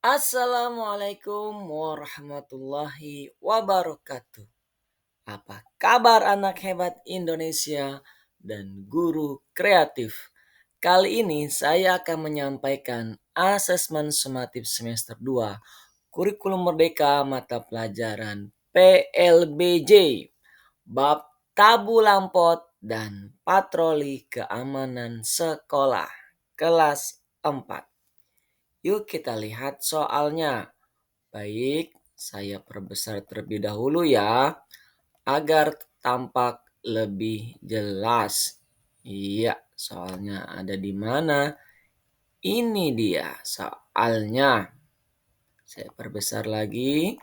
Assalamualaikum warahmatullahi wabarakatuh. Apa kabar anak hebat Indonesia dan guru kreatif? Kali ini saya akan menyampaikan asesmen sumatif semester 2 Kurikulum Merdeka mata pelajaran PLBJ bab tabu lampot dan patroli keamanan sekolah kelas 4. Yuk kita lihat soalnya. Baik, saya perbesar terlebih dahulu ya, agar tampak lebih jelas. Iya, soalnya ada di mana? Ini dia soalnya. Saya perbesar lagi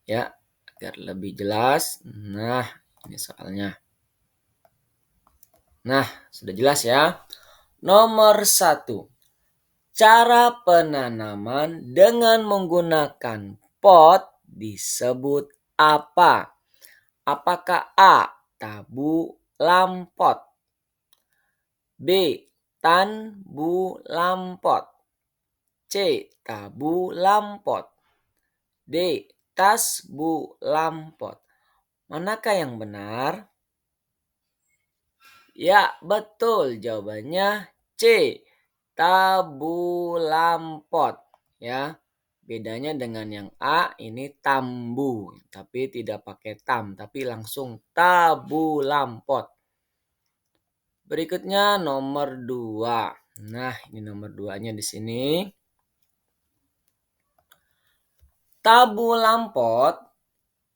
ya, agar lebih jelas. Nah, ini soalnya. Nah, sudah jelas ya. Nomor 1. Cara penanaman dengan menggunakan pot disebut apa? Apakah A. Tabu lampot, B. Tanbu lampot, C. Tabu lampot, D. Tasbu lampot. Manakah yang benar? Ya, betul. Jawabannya C. Tabu lampot. Ya, bedanya dengan yang A, ini tambu, tapi tidak pakai tam, tapi langsung tabu lampot. Berikutnya nomor 2. Nah, ini nomor 2-nya di sini. Tabu lampot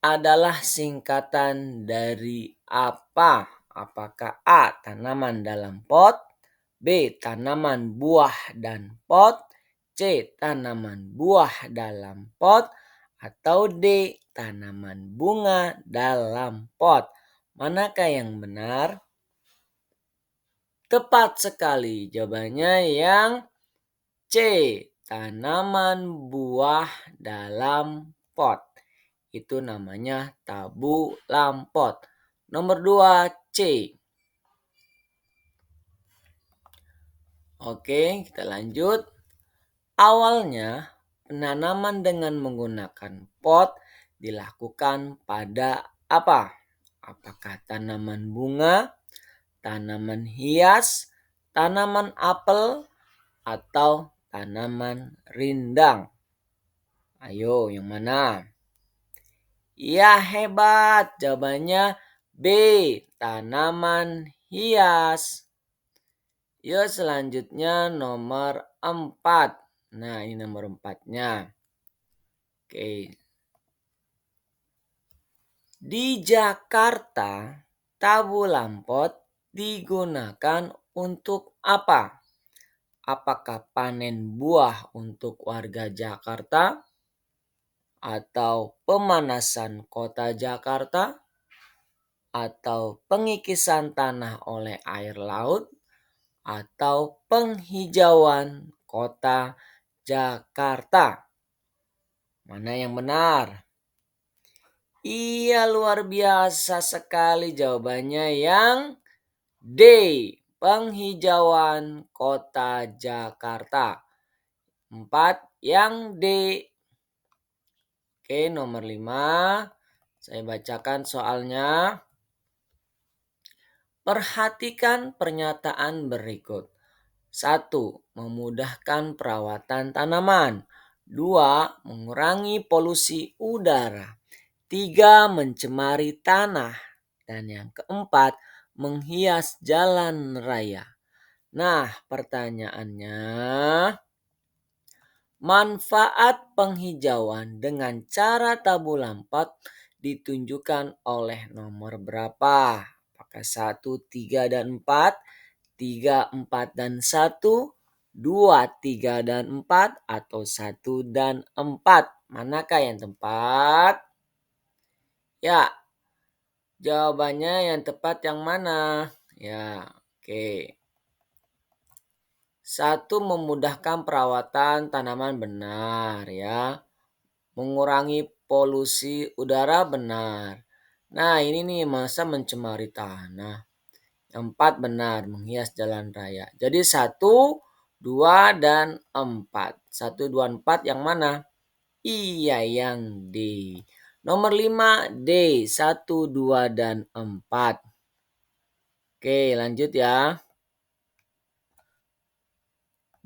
adalah singkatan dari apa? Apakah A. Tanaman dalam pot, B. Tanaman buah dan pot, C. Tanaman buah dalam pot, atau D. Tanaman bunga dalam pot. Manakah yang benar? Tepat sekali, jawabannya yang C. Tanaman buah dalam pot. Itu namanya tabu lampot. Nomor 2 C. Oke, kita lanjut. Awalnya penanaman dengan menggunakan pot dilakukan pada apa? Apakah tanaman bunga, tanaman hias, tanaman apel, atau tanaman rindang? Ayo, yang mana? Ya, hebat. Jawabannya B. Tanaman hias. Yuk selanjutnya nomor 4. Nah, ini nomor 4-nya. Oke. Di Jakarta, tabu lampot digunakan untuk apa? Apakah panen buah untuk warga Jakarta? Atau pemanasan kota Jakarta? Atau pengikisan tanah oleh air laut? Atau penghijauan kota Jakarta? Mana yang benar? Iya, luar biasa sekali, jawabannya yang D. Penghijauan kota Jakarta. 4 yang D. Oke, nomor 5. Saya bacakan soalnya. Perhatikan pernyataan berikut. 1. Memudahkan perawatan tanaman. 2. Mengurangi polusi udara. 3. Mencemari tanah. Dan yang keempat, menghias jalan raya. Nah, pertanyaannya, manfaat penghijauan dengan cara tabu lampot ditunjukkan oleh nomor berapa? Apakah 1, 3, dan 4? 3, 4, dan 1? 2, 3, dan 4? Atau 1 dan 4? Manakah yang tepat? Ya, jawabannya yang tepat yang mana? Ya, oke. 1. Memudahkan perawatan tanaman, benar ya. Mengurangi polusi udara, benar. Nah, ini nih, masa mencemari tanah. Yang 4 benar, menghias jalan raya. Jadi 1 2 dan 4. 1, 2, 4 yang mana? Iya, yang D. Nomor 5, D. 1, 2, dan 4. Oke, lanjut ya.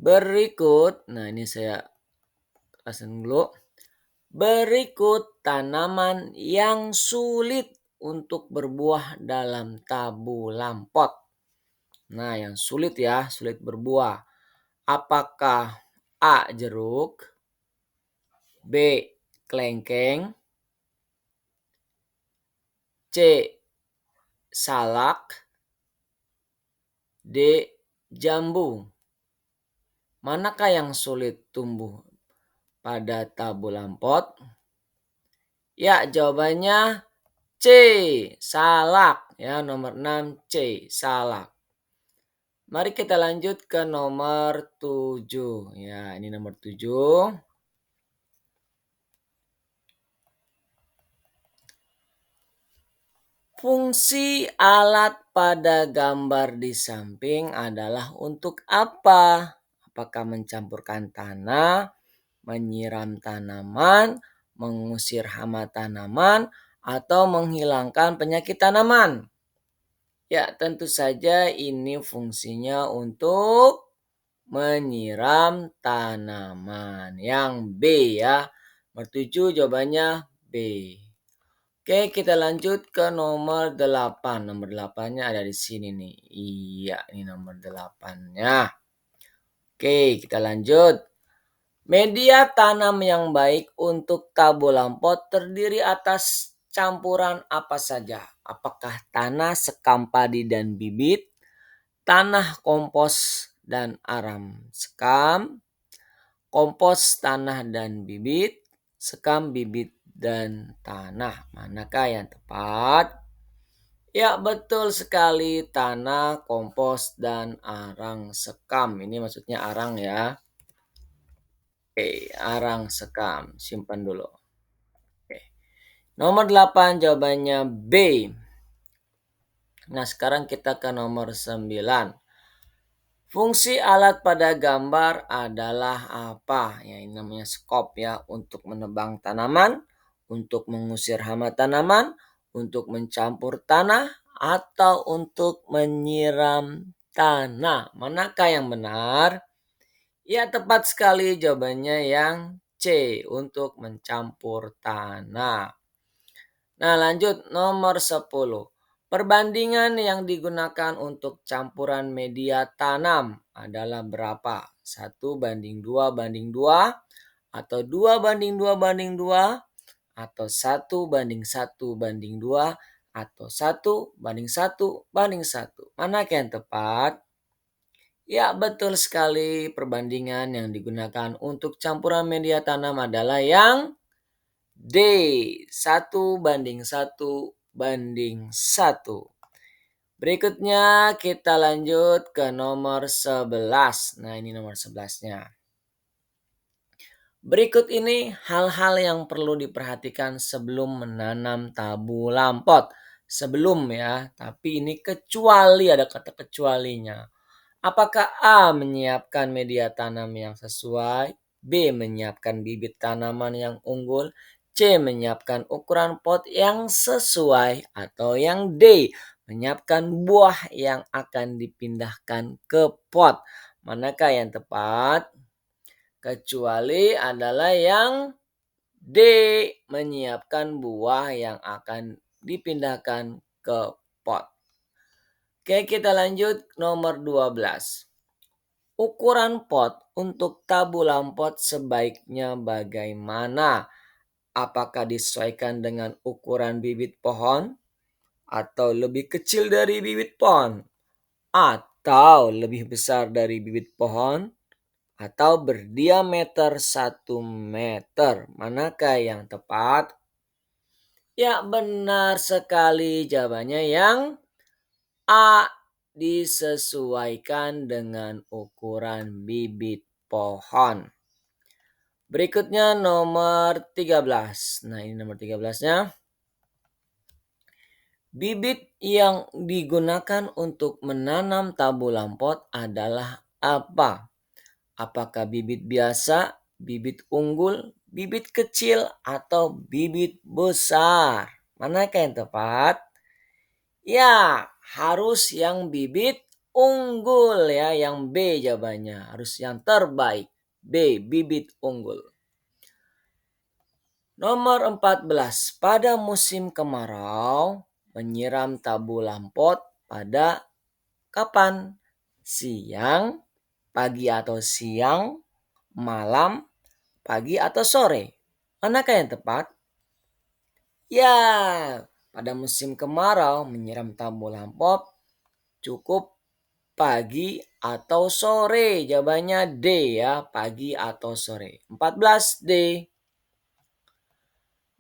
Berikut, nah ini saya jelasin dulu. Berikut tanaman yang sulit untuk berbuah dalam tabu lampot. Nah, yang sulit ya, sulit berbuah. Apakah A. jeruk, B. kelengkeng, C. salak, D. jambu. Manakah yang sulit tumbuh pada tabu lampot? Ya, jawabannya C. salak. Ya, nomor 6 C. salak. Mari kita lanjut ke nomor 7. Ya, ini nomor 7. Fungsi alat pada gambar di samping adalah untuk apa? Apakah mencampurkan tanah, menyiram tanaman, mengusir hama tanaman, atau menghilangkan penyakit tanaman? Ya, tentu saja ini fungsinya untuk menyiram tanaman. Yang B ya. Nomor 7 jawabannya B. Oke, kita lanjut ke nomor 8. Nomor 8-nya ada di sini nih. Iya, ini nomor 8-nya. Oke, kita lanjut. Media tanam yang baik untuk tabu lampot terdiri atas campuran apa saja? Apakah tanah, sekam padi dan bibit, tanah kompos dan aram sekam, kompos tanah dan bibit, sekam bibit dan tanah? Manakah yang tepat? Ya, betul sekali, tanah, kompos, dan arang sekam. Ini maksudnya arang ya. Oke, arang sekam. Simpan dulu. Oke. Nomor 8 jawabannya B. Nah, sekarang kita ke nomor 9. Fungsi alat pada gambar adalah apa? Ya, ini namanya skop ya, untuk menebang tanaman, untuk mengusir hama tanaman, untuk mencampur tanah, atau untuk menyiram tanah. Manakah yang benar? Ya, tepat sekali jawabannya yang C, untuk mencampur tanah. Nah, lanjut nomor 10. Perbandingan yang digunakan untuk campuran media tanam adalah berapa? 1:2:2, atau 2:2:2, atau 1:1:2, atau 1:1:1. Manakah yang tepat? Ya, betul sekali, perbandingan yang digunakan untuk campuran media tanam adalah yang D. 1:1:1. Berikutnya kita lanjut ke nomor 11. Nah, ini nomor 11-nya. Berikut ini hal-hal yang perlu diperhatikan sebelum menanam tabu lampot. Sebelum ya, tapi ini kecuali, ada kata kecualinya. Apakah A. menyiapkan media tanam yang sesuai, B. menyiapkan bibit tanaman yang unggul, C. menyiapkan ukuran pot yang sesuai, atau yang D. menyiapkan buah yang akan dipindahkan ke pot? Manakah yang tepat? Kecuali adalah yang D. menyiapkan buah yang akan dipindahkan ke pot. Oke, kita lanjut nomor 12. Ukuran pot untuk tabu lampot sebaiknya bagaimana? Apakah disesuaikan dengan ukuran bibit pohon? Atau lebih kecil dari bibit pohon? Atau lebih besar dari bibit pohon? Atau berdiameter 1 meter? Manakah yang tepat? Ya, benar sekali, jawabannya yang A. disesuaikan dengan ukuran bibit pohon. Berikutnya nomor 13. Nah, ini nomor 13-nya. Bibit yang digunakan untuk menanam tabu lampot adalah apa? Apakah bibit biasa, bibit unggul, bibit kecil, atau bibit besar? Manakah yang tepat? Ya, harus yang bibit unggul ya, yang B jawabannya. Harus yang terbaik. B, bibit unggul. Nomor 14. Pada musim kemarau, menyiram tabu lampot pada kapan? Siang, pagi atau siang, malam, pagi atau sore? Manakah yang tepat? Ya, pada musim kemarau menyiram tabu lampot cukup pagi atau sore. Jawabannya D ya, pagi atau sore. 14 D.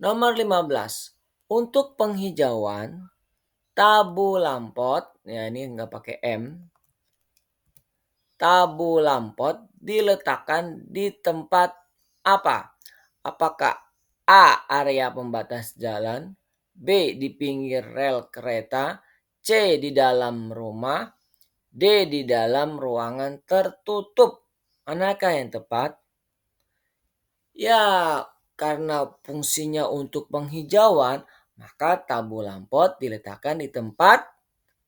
Nomor 15. Untuk penghijauan tabu lampot, ya ini nggak pakai M. Tabu lampot diletakkan di tempat apa? Apakah A. area pembatas jalan, B. di pinggir rel kereta, C. di dalam rumah, D. di dalam ruangan tertutup? Manakah yang tepat? Ya, karena fungsinya untuk penghijauan, maka tabu lampot diletakkan di tempat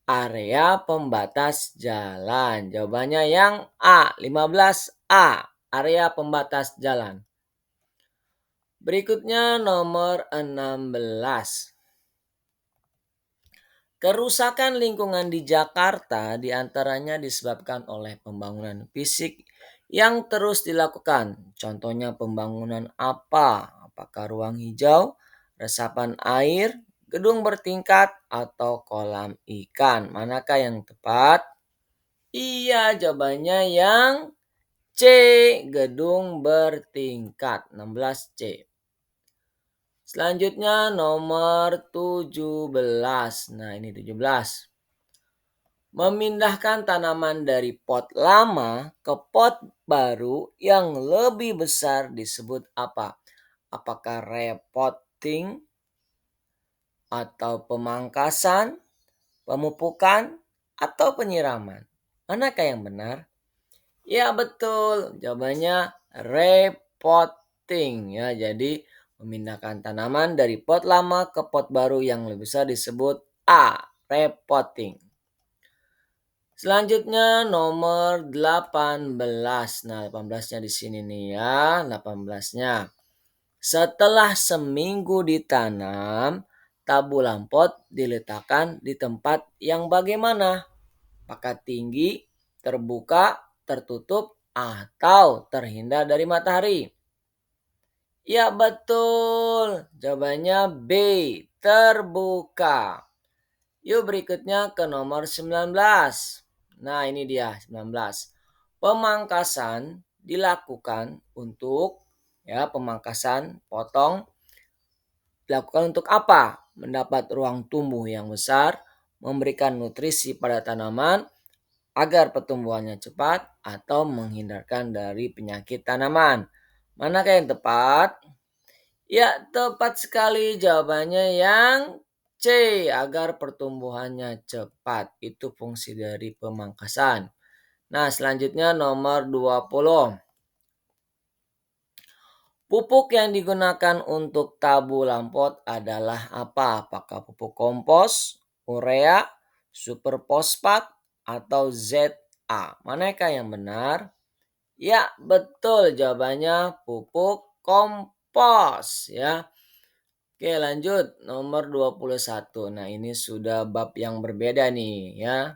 area pembatas jalan. Jawabannya yang A, 15A, area pembatas jalan. Berikutnya nomor 16. Kerusakan lingkungan di Jakarta diantaranya disebabkan oleh pembangunan fisik yang terus dilakukan. Contohnya pembangunan apa? Apakah ruang hijau, resapan air, gedung bertingkat, atau kolam ikan? Manakah yang tepat? Iya, jawabannya yang C, gedung bertingkat. 16C. Selanjutnya nomor 17. Nah, ini 17. Memindahkan tanaman dari pot lama ke pot baru yang lebih besar disebut apa? Apakah repotting atau pemangkasan, pemupukan, atau penyiraman? Manakah yang benar? Ya betul, jawabannya repotting ya. Jadi memindahkan tanaman dari pot lama ke pot baru yang lebih besar disebut A, repotting. Selanjutnya nomor 18. Nah, 18-nya di sini nih ya, 18-nya. Setelah seminggu ditanam, tabu lampot diletakkan di tempat yang bagaimana? Apakah tinggi, terbuka, tertutup, atau terhindar dari matahari? Ya betul, jawabannya B, terbuka. Yuk berikutnya ke nomor 19. Nah ini dia 19. Pemangkasan dilakukan untuk pemangkasan potong dilakukan untuk apa? Mendapat ruang tumbuh yang besar, memberikan nutrisi pada tanaman agar pertumbuhannya cepat, atau menghindarkan dari penyakit tanaman. Manakah yang tepat? Ya, tepat sekali jawabannya yang C, agar pertumbuhannya cepat. Itu fungsi dari pemangkasan. Nah, selanjutnya nomor 20. Pupuk yang digunakan untuk tabu lampot adalah apa? Apakah pupuk kompos, urea, super fosfat, atau ZA? Manakah yang benar? Ya, betul jawabannya pupuk kompos ya. Oke, lanjut nomor 21. Nah, ini sudah bab yang berbeda nih ya.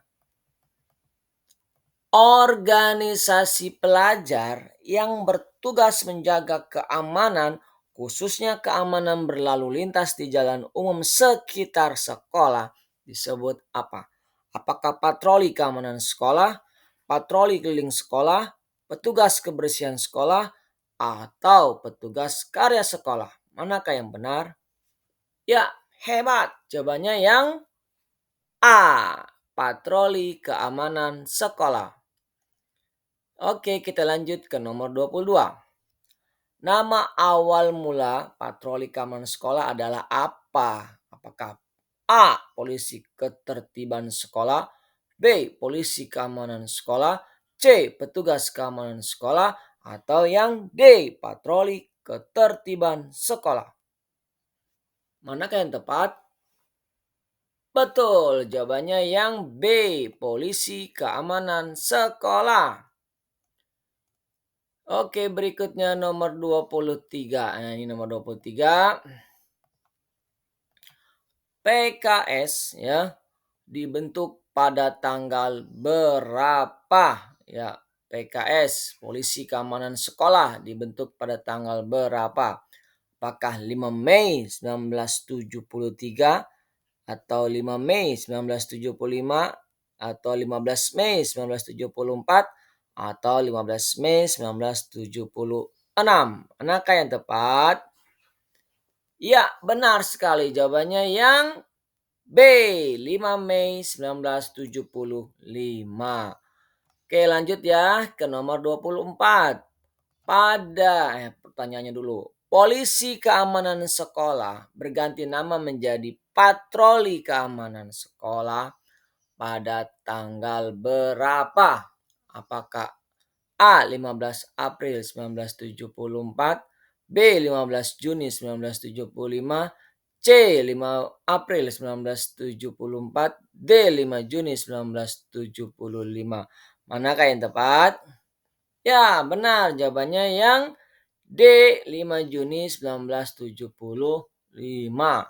Organisasi pelajar yang bertugas menjaga keamanan, khususnya keamanan berlalu lintas di jalan umum sekitar sekolah, disebut apa? Apakah patroli keamanan sekolah, patroli keliling sekolah, petugas kebersihan sekolah, atau petugas karya sekolah? Manakah yang benar? Ya, hebat. Jawabannya yang A, patroli keamanan sekolah. Oke, kita lanjut ke nomor 22. Nama awal mula patroli keamanan sekolah adalah apa? Apakah A, polisi ketertiban sekolah, B, polisi keamanan sekolah, C. Petugas keamanan sekolah. Atau yang D. Patroli ketertiban sekolah. Manakah yang tepat? Betul, jawabannya yang B. Polisi keamanan sekolah. Oke, berikutnya nomor 23. Nah, ini nomor 23. PKS ya dibentuk pada tanggal berapa? Ya, PKS, Polisi Keamanan Sekolah, dibentuk pada tanggal berapa? Apakah 5 Mei 1973 atau 5 Mei 1975 atau 15 Mei 1974 atau 15 Mei 1976? Manakah yang tepat? Ya, benar sekali. Jawabannya yang B. 5 Mei 1975. Oke, lanjut ya ke nomor 24. Pertanyaannya dulu. Polisi keamanan sekolah berganti nama menjadi patroli keamanan sekolah pada tanggal berapa? Apakah A. 15 April 1974, B. 15 Juni 1975, C. 5 April 1974, D. 5 Juni 1975. Manakah yang tepat? Ya, benar. Jawabannya yang D. 5 Juni 1975.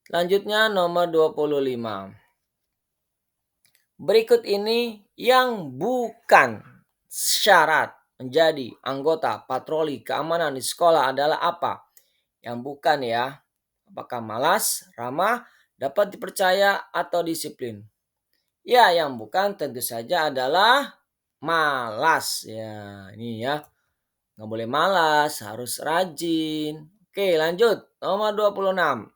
Selanjutnya nomor 25. Berikut ini yang bukan syarat menjadi anggota patroli keamanan di sekolah adalah apa? Yang bukan ya. Apakah malas, ramah, dapat dipercaya, atau disiplin? Ya, yang bukan tentu saja adalah malas. Ya, ini ya. Nggak boleh malas, harus rajin. Oke, lanjut. Nomor 26.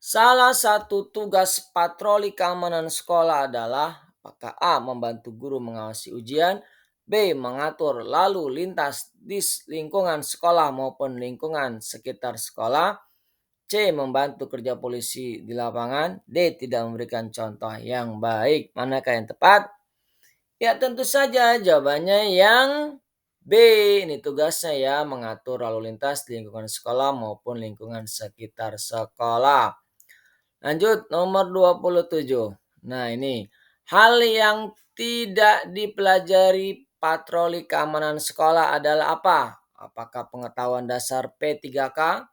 Salah satu tugas patroli keamanan sekolah adalah apakah A. Membantu guru mengawasi ujian, B. Mengatur lalu lintas di lingkungan sekolah maupun lingkungan sekitar sekolah, C. Membantu kerja polisi di lapangan, D. Tidak memberikan contoh yang baik. Manakah yang tepat? Ya, tentu saja jawabannya yang B. Ini tugasnya ya, mengatur lalu lintas di lingkungan sekolah maupun lingkungan sekitar sekolah. Lanjut nomor 27. Nah, ini hal yang tidak dipelajari patroli keamanan sekolah adalah apa? Apakah pengetahuan dasar P3K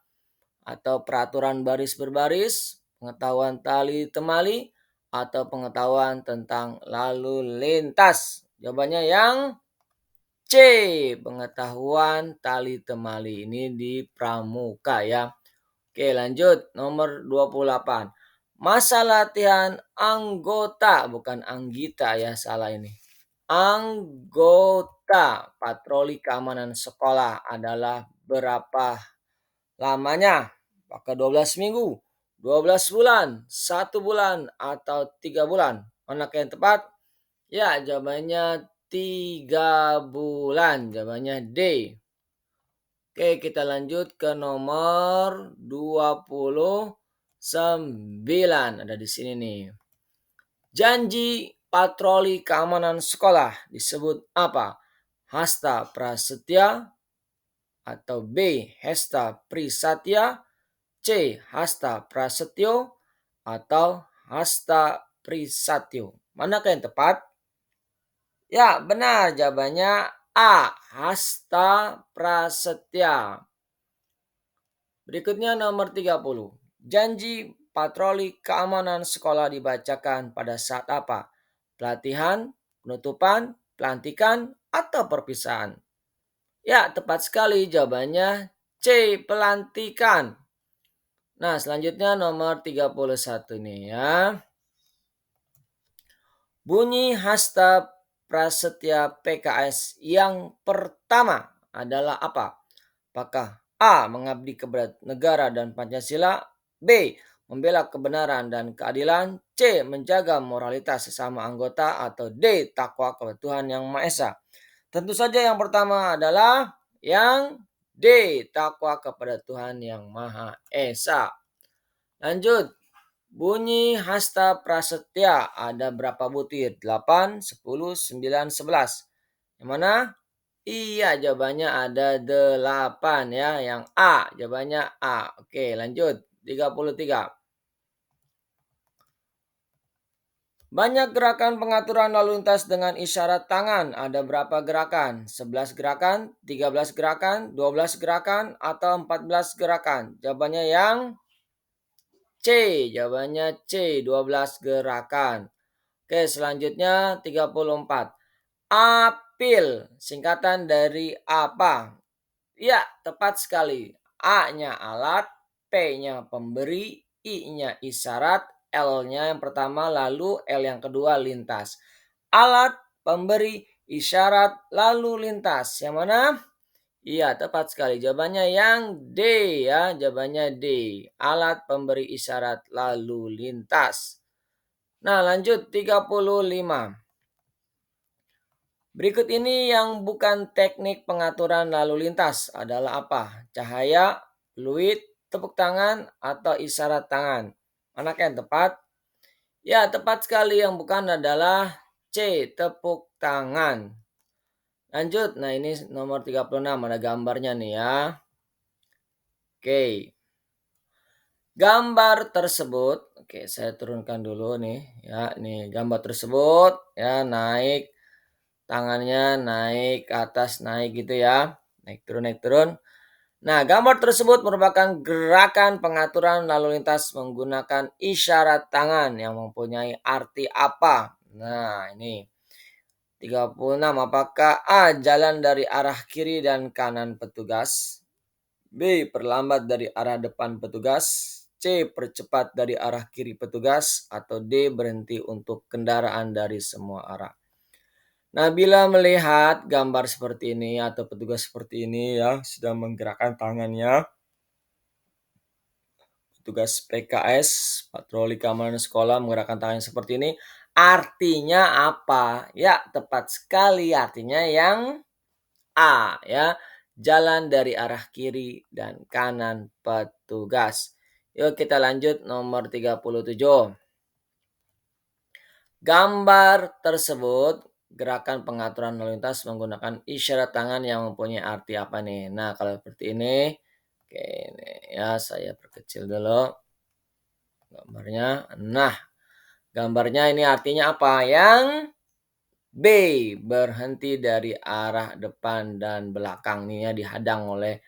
atau peraturan baris berbaris, pengetahuan tali temali, atau pengetahuan tentang lalu lintas? Jawabannya yang C. Pengetahuan tali temali. Ini di pramuka ya. Oke, lanjut nomor 28. Masa latihan anggota, bukan anggita ya, salah ini. Anggota patroli keamanan sekolah adalah berapa lamanya? Apakah 12 minggu, 12 bulan, 1 bulan, atau 3 bulan? Manakah yang tepat? Ya, jawabannya 3 bulan. Jawabannya D. Oke, kita lanjut ke nomor 29. Ada di sini nih. Janji patroli keamanan sekolah disebut apa? Hasta Prasetya atau B. Hesta Prisatya, C. Hasta Prasetyo atau Hasta Prisatyo. Manakah yang tepat? Ya, benar. Jawabannya A. Hasta Prasetya. Berikutnya nomor 30. Janji patroli keamanan sekolah dibacakan pada saat apa? Pelatihan, penutupan, pelantikan, atau perpisahan? Ya, tepat sekali jawabannya C. Pelantikan. Nah, selanjutnya nomor 31 nih ya. Bunyi hasta prasetya PKS yang pertama adalah apa? Apakah A. Mengabdi kepada negara dan Pancasila, B. Membela kebenaran dan keadilan, C. Menjaga moralitas sesama anggota, atau D. Takwa kepada Tuhan Yang Maha Esa. Tentu saja yang pertama adalah yang D. Takwa kepada Tuhan Yang Maha Esa. Lanjut. Bunyi hasta prasetya ada berapa butir? 8, 10, 9, 11. Yang mana? Iya, jawabannya ada 8 ya. Yang A, jawabannya A. Oke, lanjut. 33. Banyak gerakan pengaturan lalu lintas dengan isyarat tangan. Ada berapa gerakan? 11 gerakan, 13 gerakan, 12 gerakan, atau 14 gerakan? Jawabannya yang C. Jawabannya C, 12 gerakan. Oke, selanjutnya 34. Apil, singkatan dari apa? Ya, tepat sekali. A-nya alat, P-nya pemberi, I-nya isyarat, L-nya yang pertama, lalu L yang kedua lintas. Alat, pemberi, isyarat, lalu lintas. Yang mana? Iya, tepat sekali. Jawabannya yang D ya. Jawabannya D. Alat pemberi isyarat lalu lintas. Nah, lanjut 35. Berikut ini yang bukan teknik pengaturan lalu lintas adalah apa? Cahaya, fluid, tepuk tangan, atau isyarat tangan. Manakah yang tepat? Ya, tepat sekali, yang bukan adalah C, tepuk tangan. Lanjut, nah ini nomor 36, ada gambarnya nih ya. Oke, gambar tersebut, oke saya turunkan dulu nih ya, nih gambar tersebut ya, naik tangannya, naik ke atas, naik gitu ya, naik turun, naik turun. Nah, gambar tersebut merupakan gerakan pengaturan lalu lintas menggunakan isyarat tangan yang mempunyai arti apa? Nah, ini 36. Apakah A, jalan dari arah kiri dan kanan petugas? B, perlambat dari arah depan petugas? C, percepat dari arah kiri petugas? Atau D, berhenti untuk kendaraan dari semua arah? Nah, bila melihat gambar seperti ini atau petugas seperti ini ya, sedang menggerakkan tangannya, petugas PKS, patroli keamanan sekolah, menggerakkan tangannya seperti ini, artinya apa? Ya, tepat sekali, artinya yang A ya. Jalan dari arah kiri dan kanan petugas. Yuk kita lanjut nomor 37. Gambar tersebut gerakan pengaturan lalu lintas menggunakan isyarat tangan yang mempunyai arti apa nih? Nah, kalau seperti ini, oke ini ya, saya perkecil dulu gambarnya. Nah, gambarnya ini artinya apa? Yang B, berhenti dari arah depan dan belakang nih ya, dihadang oleh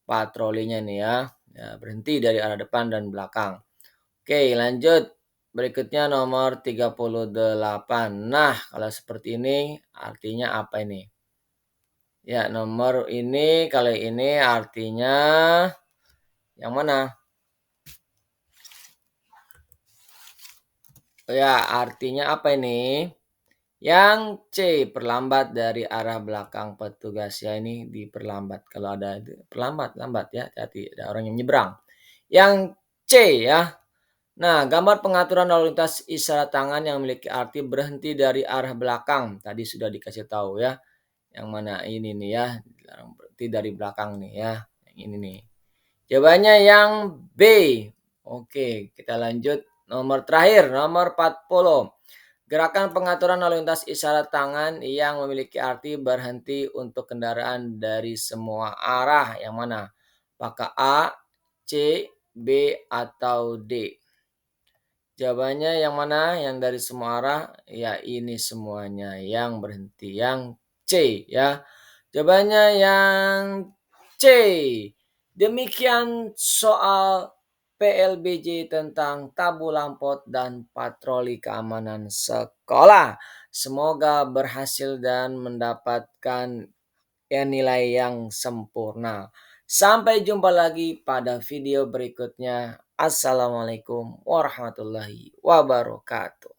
patrolinya nih ya. Ya, berhenti dari arah depan dan belakang. Oke, lanjut. Berikutnya nomor 38. Nah, kalau seperti ini artinya apa ini? Ya, nomor ini kalau ini artinya yang mana? Ya, artinya apa ini? Yang C, perlambat dari arah belakang petugas. Ya, ini diperlambat. Kalau ada perlambat, lambat ya, hati-hati, ada orang yang nyebrang. Yang C ya. Nah, gambar pengaturan lalu lintas isyarat tangan yang memiliki arti berhenti dari arah belakang. Tadi sudah dikasih tahu ya. Yang mana ini nih ya, dilarang berhenti dari belakang nih ya. Yang ini nih. Jawabannya yang B. Oke, kita lanjut nomor terakhir, nomor 40. Gerakan pengaturan lalu lintas isyarat tangan yang memiliki arti berhenti untuk kendaraan dari semua arah. Yang mana? Apakah A, C, B, atau D? Jawabannya yang mana? Yang dari semua arah? Ya, ini semuanya yang berhenti. Yang C ya. Jawabannya yang C. Demikian soal PLBJ tentang tabu lampot dan patroli keamanan sekolah. Semoga berhasil dan mendapatkan ya nilai yang sempurna. Sampai jumpa lagi pada video berikutnya. Assalamualaikum warahmatullahi wabarakatuh.